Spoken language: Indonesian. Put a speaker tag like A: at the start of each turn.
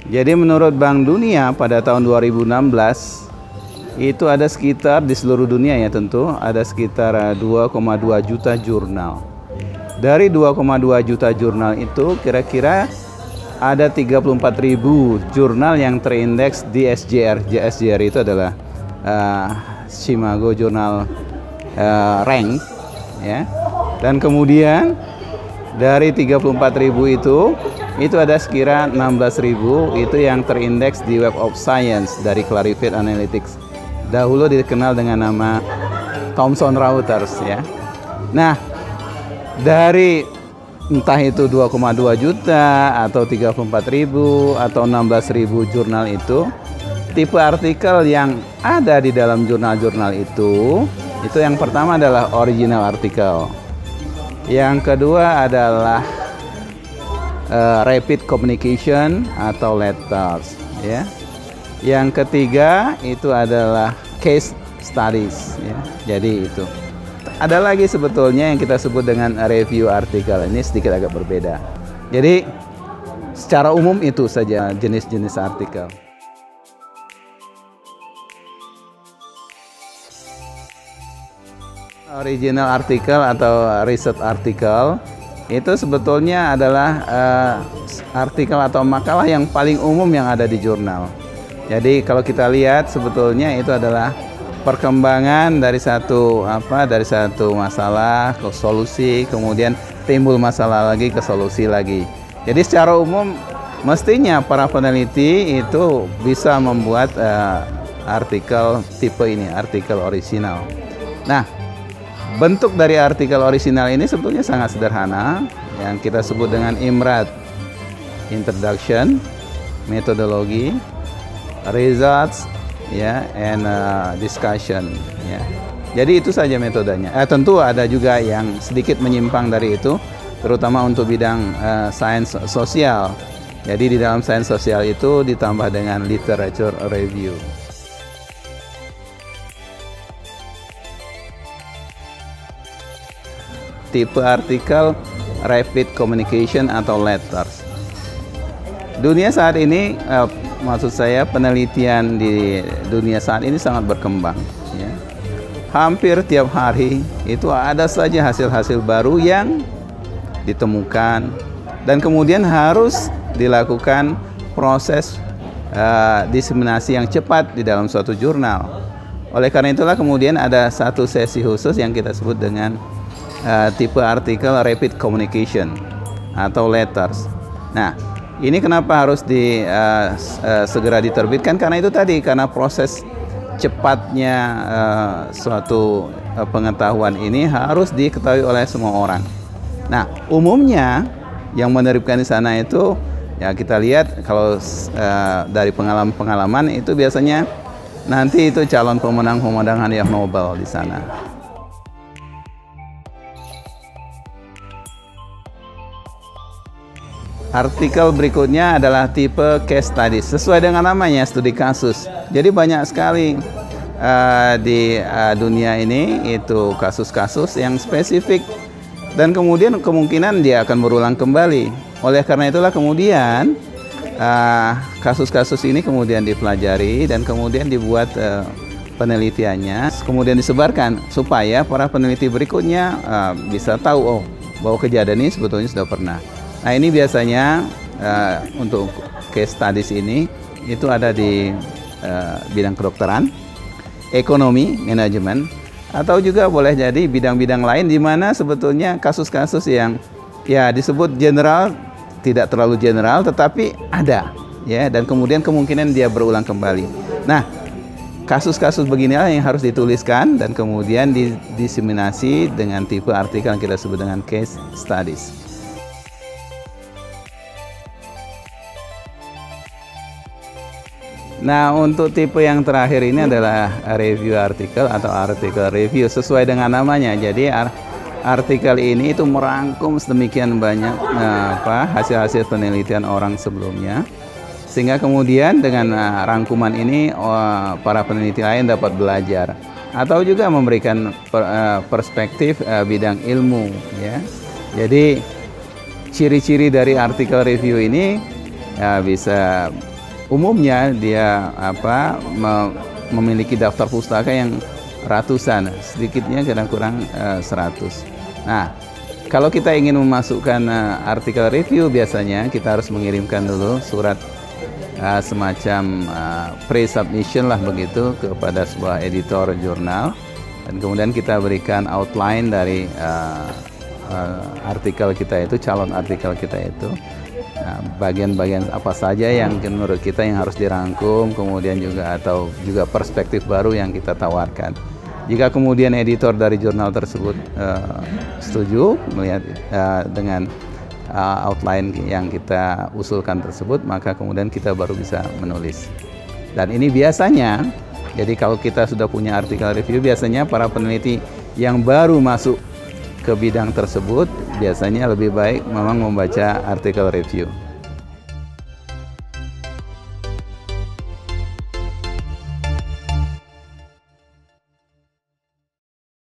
A: Jadi menurut Bank Dunia pada tahun 2016 itu ada sekitar di seluruh dunia ya tentu ada sekitar 2,2 juta jurnal. Dari 2,2 juta jurnal itu kira-kira ada 34.000 jurnal yang terindeks di SJR. SJR itu adalah Shimago Journal Rank ya. Dan kemudian dari 34.000 itu ada sekira 16.000 itu yang terindeks di Web of Science dari Clarivate Analytics. Dahulu dikenal dengan nama Thomson Reuters ya. Nah, dari entah itu 2,2 juta atau 34.000 atau 16.000 jurnal itu, tipe artikel yang ada di dalam jurnal-jurnal itu yang pertama adalah original artikel. Yang kedua adalah rapid communication atau letters ya. Yang ketiga itu adalah case studies ya. Jadi itu. Ada lagi sebetulnya yang kita sebut dengan review artikel. Ini sedikit agak berbeda. Jadi secara umum itu saja jenis-jenis artikel. Original artikel atau research artikel itu sebetulnya adalah artikel atau makalah yang paling umum yang ada di jurnal. Jadi kalau kita lihat sebetulnya itu adalah perkembangan dari satu masalah ke solusi, kemudian timbul masalah lagi ke solusi lagi. Jadi secara umum mestinya para peneliti itu bisa membuat artikel tipe ini, artikel orisinal. Nah, bentuk dari artikel orisinal ini sebetulnya sangat sederhana, yang kita sebut dengan IMRAD, Introduction, Methodology, Results, ya, and discussion, ya. Jadi itu saja metodenya. Tentu ada juga yang sedikit menyimpang dari itu, terutama untuk bidang sains sosial. Jadi di dalam sains sosial itu ditambah dengan literature review. Tipe artikel rapid communication atau letters. Dunia saat ini, maksud saya penelitian di dunia saat ini sangat berkembang ya. Hampir tiap hari itu ada saja hasil-hasil baru yang ditemukan dan kemudian harus dilakukan proses diseminasi yang cepat di dalam suatu jurnal. Oleh karena itulah kemudian ada satu sesi khusus yang kita sebut dengan tipe artikel rapid communication atau letters. Nah, ini kenapa harus segera diterbitkan? Karena itu tadi, karena proses cepatnya suatu pengetahuan ini harus diketahui oleh semua orang. Nah, umumnya yang menerbitkan di sana itu, ya kita lihat kalau dari pengalaman itu biasanya nanti itu calon pemenang hadiah Nobel di sana. Artikel berikutnya adalah tipe case study. Sesuai dengan namanya, studi kasus. Jadi banyak sekali di dunia ini itu kasus-kasus yang spesifik dan kemudian kemungkinan dia akan berulang kembali. Oleh karena itulah kemudian kasus-kasus ini kemudian dipelajari dan kemudian dibuat penelitiannya, kemudian disebarkan supaya para peneliti berikutnya bisa tahu bahwa kejadian ini sebetulnya sudah pernah. Nah, ini biasanya untuk case studies ini itu ada di bidang kedokteran, ekonomi, manajemen, atau juga boleh jadi bidang-bidang lain di mana sebetulnya kasus-kasus yang ya disebut general, tidak terlalu general tetapi ada ya, dan kemudian kemungkinan dia berulang kembali. Nah, kasus-kasus beginilah yang harus dituliskan dan kemudian didiseminasi dengan tipe artikel yang kita sebut dengan case studies. Nah, untuk tipe yang terakhir ini adalah review artikel atau artikel review sesuai dengan namanya. Jadi artikel ini itu merangkum sedemikian banyak hasil-hasil penelitian orang sebelumnya, sehingga kemudian dengan rangkuman ini para peneliti lain dapat belajar atau juga memberikan perspektif bidang ilmu ya. Jadi ciri-ciri dari artikel review ini ya bisa umumnya dia memiliki daftar pustaka yang ratusan, sedikitnya kadang kurang 100. Nah, kalau kita ingin memasukkan artikel review, biasanya kita harus mengirimkan dulu surat semacam pre-submission lah begitu kepada sebuah editor jurnal, dan kemudian kita berikan outline dari artikel kita itu, calon artikel kita itu, bagian-bagian apa saja yang menurut kita yang harus dirangkum, kemudian juga perspektif baru yang kita tawarkan. Jika kemudian editor dari jurnal tersebut setuju melihat dengan outline yang kita usulkan tersebut, maka kemudian kita baru bisa menulis. Dan ini biasanya, jadi kalau kita sudah punya artikel review, biasanya para peneliti yang baru masuk ke bidang tersebut biasanya lebih baik memang membaca artikel review.